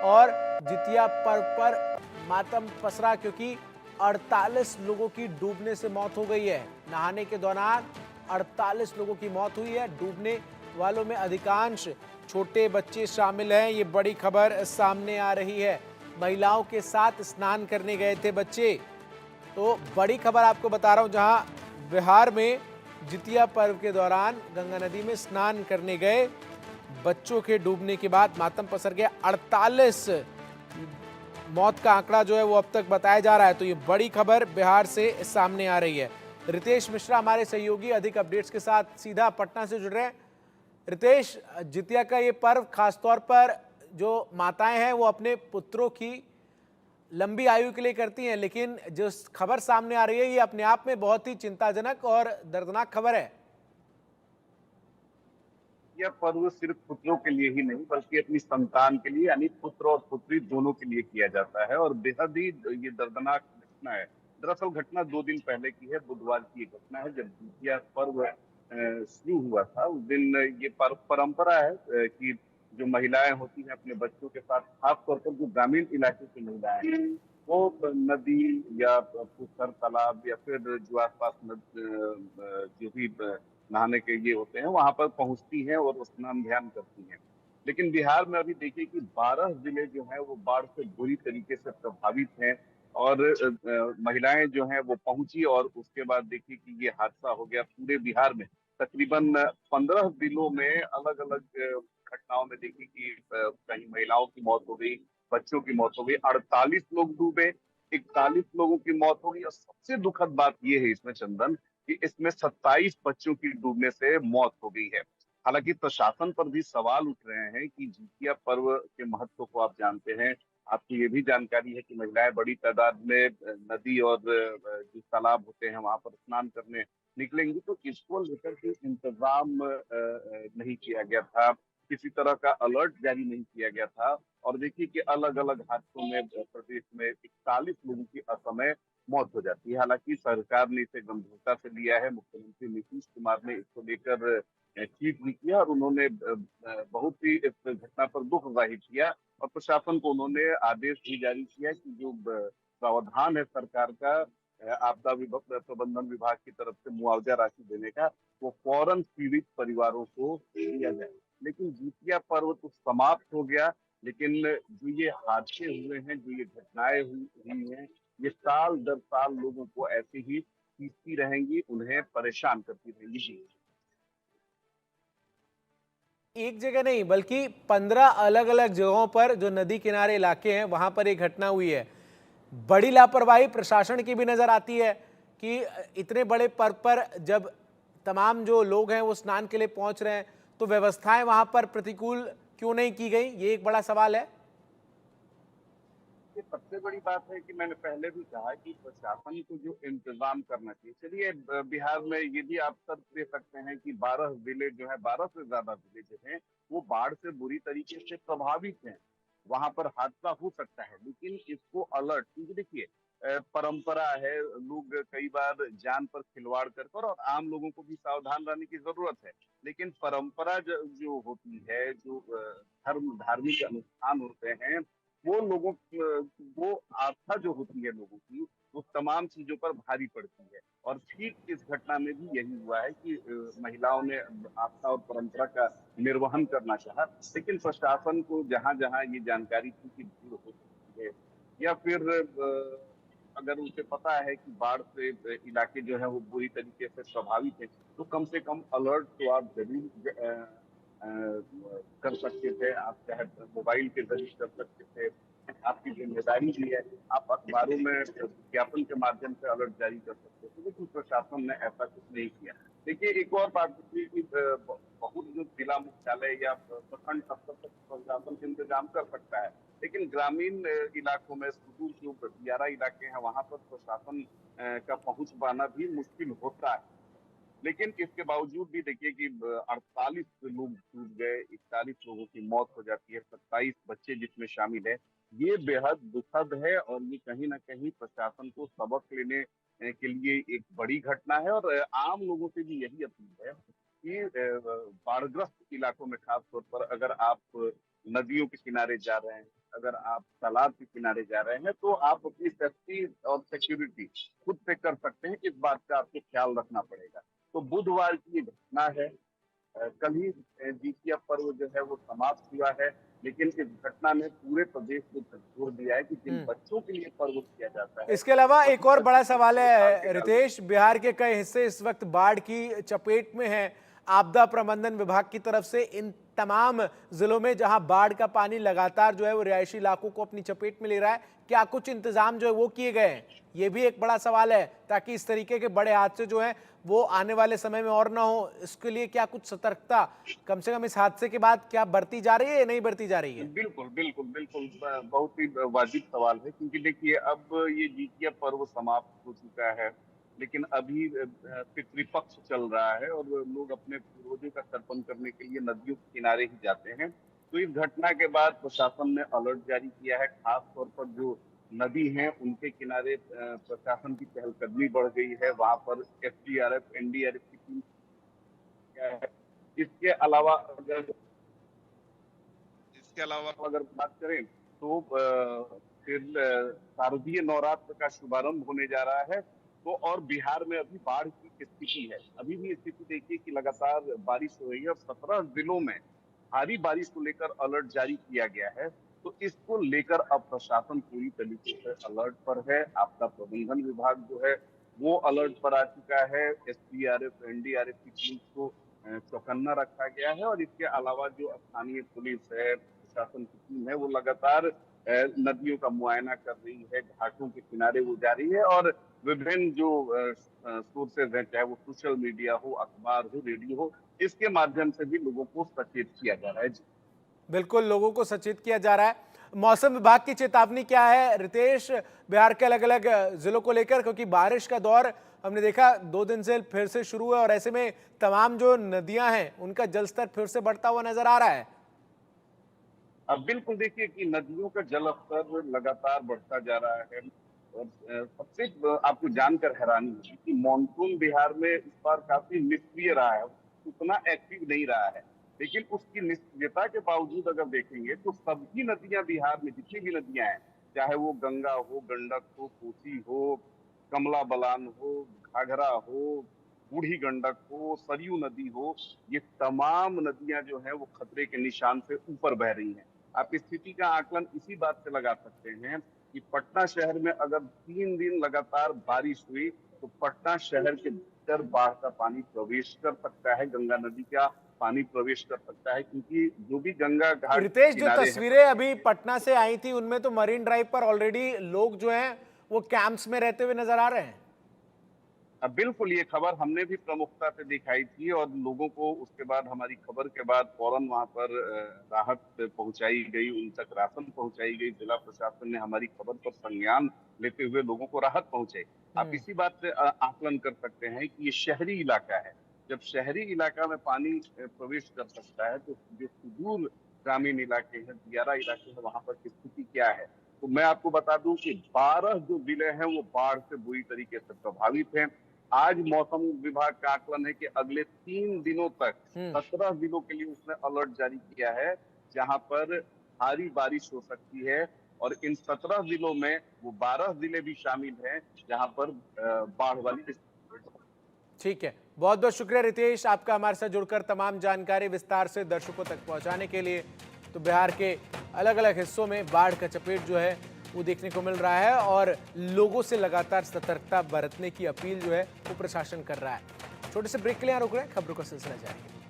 और जितिया पर्व पर मातम पसरा क्योंकि 48 लोगों की डूबने से मौत हो गई है। नहाने के दौरान 48 लोगों की मौत हुई है। डूबने वालों में अधिकांश छोटे बच्चे शामिल हैं। ये बड़ी खबर सामने आ रही है। महिलाओं के साथ स्नान करने गए थे बच्चे। तो बड़ी खबर आपको बता रहा हूं, जहां बिहार में जितिया पर्व के दौरान गंगा नदी में स्नान करने गए बच्चों के डूबने के बाद मातम पसर गया। 48 मौत का आंकड़ा जो है वो अब तक बताया जा रहा है। तो ये बड़ी खबर बिहार से सामने आ रही है। रितेश मिश्रा हमारे सहयोगी अधिक अपडेट्स के साथ सीधा पटना से जुड़ रहे हैं। रितेश, जितिया का ये पर्व खासतौर पर जो माताएं हैं वो अपने पुत्रों की लंबी आयु के लिए करती हैं, लेकिन जो खबर सामने आ रही है ये अपने आप में बहुत ही चिंताजनक और दर्दनाक खबर है। यह पर्व सिर्फ पुत्रों के लिए ही नहीं बल्कि अपनी संतान के लिए यानी पुत्र और पुत्री दोनों के लिए किया जाता है और बेहद ही ये दर्दनाक घटना है। दरअसल घटना 2 दिन पहले की है। बुधवार की ये घटना है जब जितिया पर्व शुरू हुआ था। उस दिन ये पर्व परंपरा है कि जो महिलाएं होती हैं अपने बच्चों के साथ, खासतौर पर जो ग्रामीण इलाके की महिलाएं हैं, वो नदी या पुष्कर तालाब या फिर जो आसपास जो भी नहाने के लिए होते हैं वहां पर पहुंचती हैं और स्नान ध्यान करती हैं। लेकिन बिहार में अभी देखिए कि 12 जिले जो हैं वो बाढ़ से बुरी तरीके से प्रभावित हैं और महिलाएं जो हैं वो पहुंची और उसके बाद देखिए कि ये हादसा हो गया पूरे बिहार में। तकरीबन 15 जिलों में अलग अलग घटनाओं में देखिए कि कहीं महिलाओं की मौत हो गई, बच्चों की मौत हो गई, 48 लोग डूबे, 41 लोगों की मौत हो गई और सबसे दुखद बात यह है इसमें चंदन कि इसमें 27 बच्चों की डूबने से मौत हो गई है। हालांकि प्रशासन पर भी सवाल उठ रहे हैं कि जितिया पर्व के महत्व को आप जानते हैं। आपको ये भी जानकारी है कि महिलाएं बड़ी तादाद में नदी और जो तालाब होते हैं वहां पर स्नान करने निकलेंगी, तो इसको लेकर के इंतजाम नहीं किया गया था, किसी तरह का अलर्ट जारी नहीं किया गया था। और देखिए कि अलग अलग हादसों में प्रदेश में 41 लोगों की असमय मौत हो जाती है। हालांकि सरकार ने इसे गंभीरता से लिया है। मुख्यमंत्री नीतीश कुमार ने इसको लेकर ट्वीट भी किया और उन्होंने बहुत ही इस घटना पर दुख जाहिर किया और प्रशासन को उन्होंने आदेश भी जारी किया कि जो प्रावधान है सरकार का आपदा प्रबंधन विभाग की तरफ से मुआवजा राशि देने का, वो फौरन पीड़ित परिवारों को दिया जाए। लेकिन जितिया पर्व तो समाप्त हो गया, लेकिन जो ये हादसे हुए हैं, जो ये घटनाएं हुई हैं, ये साल दर साल लोगों को ऐसे ही पीसती रहेंगी, उन्हें परेशान करती रहेंगी। जी। एक जगह नहीं बल्कि 15 अलग अलग जगहों पर जो नदी किनारे इलाके हैं वहां पर एक घटना हुई है। बड़ी लापरवाही प्रशासन की भी नजर आती है कि इतने बड़े पर्व पर जब तमाम जो लोग हैं वो स्नान के लिए पहुंच रहे हैं तो व्यवस्थाएं वहां पर प्रतिकूल क्यों नहीं की गई, ये एक बड़ा सवाल है। ये सबसे बड़ी बात है कि मैंने पहले भी कहा कि प्रशासन को जो इंतजाम करना चाहिए। चलिए बिहार में ये भी आप सब दे सकते हैं कि 12 जिले जो है, 12 से ज्यादा जिले जो हैं वो बाढ़ से बुरी तरीके से प्रभावित हैं। वहां पर हादसा हो सकता है, लेकिन इसको अलर्ट, क्योंकि देखिए परंपरा है, लोग कई बार जान पर खिलवाड़ कर कर, और आम लोगों को भी सावधान रहने की जरूरत है। लेकिन परंपरा जो होती है, जो धार्मिक अनुष्ठान होते हैं, वो लोगों वो आस्था जो होती है लोगों की, वो तमाम चीजों पर भारी पड़ती है। और ठीक इस घटना में भी यही हुआ है कि महिलाओं ने आस्था और परंपरा का निर्वहन करना चाहा, लेकिन प्रशासन को जहां जहां ये जानकारी थी कि भीड़ हो सकती है या फिर अगर उसे पता है कि बाढ़ से इलाके जो है वो बुरी तरीके से प्रभावित है, तो कम से कम अलर्ट तो आप जरूर कर सकते थे। आप चाहे मोबाइल के जरिए कर सकते थे, आपकी जिम्मेदारी भी है। आप अखबारों में विज्ञापन के माध्यम से अलर्ट जारी कर सकते थे, लेकिन प्रशासन ने ऐसा कुछ नहीं किया। देखिए एक और बात थी कि बहुत जो जिला मुख्यालय या प्रखंड स्तर तक प्रशासन इंतजाम कर सकता है, लेकिन ग्रामीण इलाकों में सुदूर जो दियारा इलाके हैं वहां पर प्रशासन का पहुंच पाना भी मुश्किल होता है। लेकिन इसके बावजूद भी देखिए कि 48 लोग डूब गए, 41 लोगों की मौत हो जाती है, 27 बच्चे जिसमें शामिल है। ये बेहद दुखद है और ये कहीं ना कहीं प्रशासन को सबक लेने के लिए एक बड़ी घटना है। और आम लोगों से भी यही अपील है कि बाढ़ग्रस्त इलाकों में खास तौर पर अगर आप नदियों के किनारे जा रहे हैं, अगर आप तालाब के किनारे जा रहे हैं, तो आप अपनी सेफ्टी और सिक्योरिटी खुद से कर सकते हैं। इस बात का आपको ख्याल रखना पड़ेगा। तो बुधवार की ये घटना है। कल ही जितिया पर्व जो है वो समाप्त हुआ है, लेकिन इस घटना ने पूरे प्रदेश को झकझोर दिया है कि जिन हम्म। बच्चों के लिए पर्व किया जाता है, इसके अलावा वही एक और बड़ा बच्चे सवाल 2 साल के है डाल। रितेश, बिहार के कई हिस्से इस वक्त बाढ़ की चपेट में हैं। आपदा प्रबंधन विभाग की तरफ से इन तमाम जिलों में जहां बाढ़ का पानी लगातार जो है वो रिहायशी इलाकों को अपनी चपेट में ले रहा है, क्या कुछ इंतजाम जो है वो किए गए हैं? ये भी एक बड़ा सवाल है, ताकि इस तरीके के बड़े हादसे जो हैं वो आने वाले समय में और ना हो। इसके लिए क्या कुछ सतर्कता कम से कम इस हादसे के बाद क्या बरती जा रही है या नहीं बरती जा रही है? बिल्कुल, बिल्कुल, बिल्कुल। बहुत ही वाजिब सवाल है, क्योंकि देखिए अब ये जितिया पर्व समाप्त हो चुका है, लेकिन अभी पितृपक्ष चल रहा है और लोग अपने पूर्वजों का तर्पण करने के लिए नदियों के किनारे ही जाते हैं। तो इस घटना के बाद प्रशासन ने अलर्ट जारी किया है। खास तौर पर जो नदी हैं, उनके किनारे प्रशासन की चहलकदमी बढ़ गई है। वहाँ पर एसडीआरएफ, एनडीआरएफ की टीम है। इसके अलावा अगर इसके अलावा अगर बात करें तो फिर शारदीय नवरात्र का शुभारंभ होने जा रहा है। तो और बिहार में अभी बाढ़ की स्थिति है। अभी भी स्थिति देखिए कि लगातार बारिश हो रही है और 17 जिलों में भारी बारिश को लेकर अलर्ट जारी किया गया है। तो इसको लेकर अब प्रशासन पूरी तरीके से अलर्ट पर है। आपदा प्रबंधन विभाग जो है वो अलर्ट पर आ चुका है। एसडीआरएफ, एनडीआरएफ की टीम को चौकन्ना रखा गया है और इसके अलावा जो स्थानीय पुलिस है, प्रशासन की टीम है, वो लगातार नदियों का मुआयना कर रही है, घाटों के किनारे वो जा रही है और विभिन्न जो सोर्सेज हैं, चाहे वो सोशल मीडिया हो, अखबार हो, रेडियो हो, इसके माध्यम से भी लोगों को सचेत किया जा रहा है। जी। बिल्कुल, लोगों को सचेत किया जा रहा है। मौसम विभाग की चेतावनी क्या है रितेश, बिहार के अलग अलग जिलों को लेकर? क्योंकि बारिश का दौर हमने देखा 2 दिन से फिर से शुरू है और ऐसे में तमाम जो नदियां हैं उनका जलस्तर फिर से बढ़ता हुआ नजर आ रहा है। अब बिल्कुल देखिए कि नदियों का जल स्तर लगातार बढ़ता जा रहा है और सबसे आपको जानकर हैरानी होगी कि मानसून बिहार में इस बार काफी निष्क्रिय रहा है, उतना एक्टिव नहीं रहा है। लेकिन उसकी निष्क्रियता के बावजूद अगर देखेंगे तो सभी नदियां बिहार में, जितनी भी नदियां हैं, चाहे वो गंगा हो, गंडक हो, कोसी हो, कमला बलान हो, घाघरा हो, बूढ़ी गंडक हो, सरयू नदी हो, ये तमाम नदियां जो हैं वो खतरे के निशान से ऊपर बह रही हैं। आप स्थिति का आकलन इसी बात से लगा सकते हैं कि पटना शहर में अगर 3 दिन लगातार बारिश हुई तो पटना शहर के भीतर बाढ़ का पानी प्रवेश कर सकता है, गंगा नदी का पानी प्रवेश कर सकता है, क्योंकि जो भी गंगा घाट रितेश, जो किनारे है। तस्वीरें अभी पटना से आई थी उनमें तो मरीन ड्राइव पर ऑलरेडी लोग जो हैं वो कैंप्स में रहते हुए नजर आ रहे हैं। अब बिल्कुल ये खबर हमने भी प्रमुखता से दिखाई थी और लोगों को उसके बाद, हमारी खबर के बाद फौरन वहां पर राहत पहुंचाई गई, उन तक राशन पहुंचाई गई। जिला प्रशासन ने हमारी खबर पर संज्ञान लेते हुए लोगों को राहत पहुंचाई। आप इसी बात से आकलन कर सकते हैं कि ये शहरी इलाका है। जब शहरी इलाका में पानी प्रवेश कर सकता है तो जो सुदूर ग्रामीण इलाके हैं, दियारा इलाके हैं, वहां पर स्थिति क्या है? तो मैं आपको बता दूं कि 12 जो जिले हैं वो बाढ़ से बुरी तरीके से प्रभावित हैं। आज मौसम विभाग का आकलन है कि अगले 3 दिनों तक 17 जिलों के लिए उसने अलर्ट जारी किया है, जहां पर भारी बारिश हो सकती है और इन 17 जिलों में वो 12 जिले भी शामिल हैं जहां पर बाढ़ वाली स्थिति। ठीक है, बहुत बहुत शुक्रिया रितेश, आपका हमारे साथ जुड़कर तमाम जानकारी विस्तार से दर्शकों तक पहुंचाने के लिए। तो बिहार के अलग अलग हिस्सों में बाढ़ का चपेट जो है वो देखने को मिल रहा है और लोगों से लगातार सतर्कता बरतने की अपील जो है वो प्रशासन कर रहा है। छोटे से ब्रेक के लिए यहाँ रुक रहे हैं, खबरों का सिलसिला जारी है।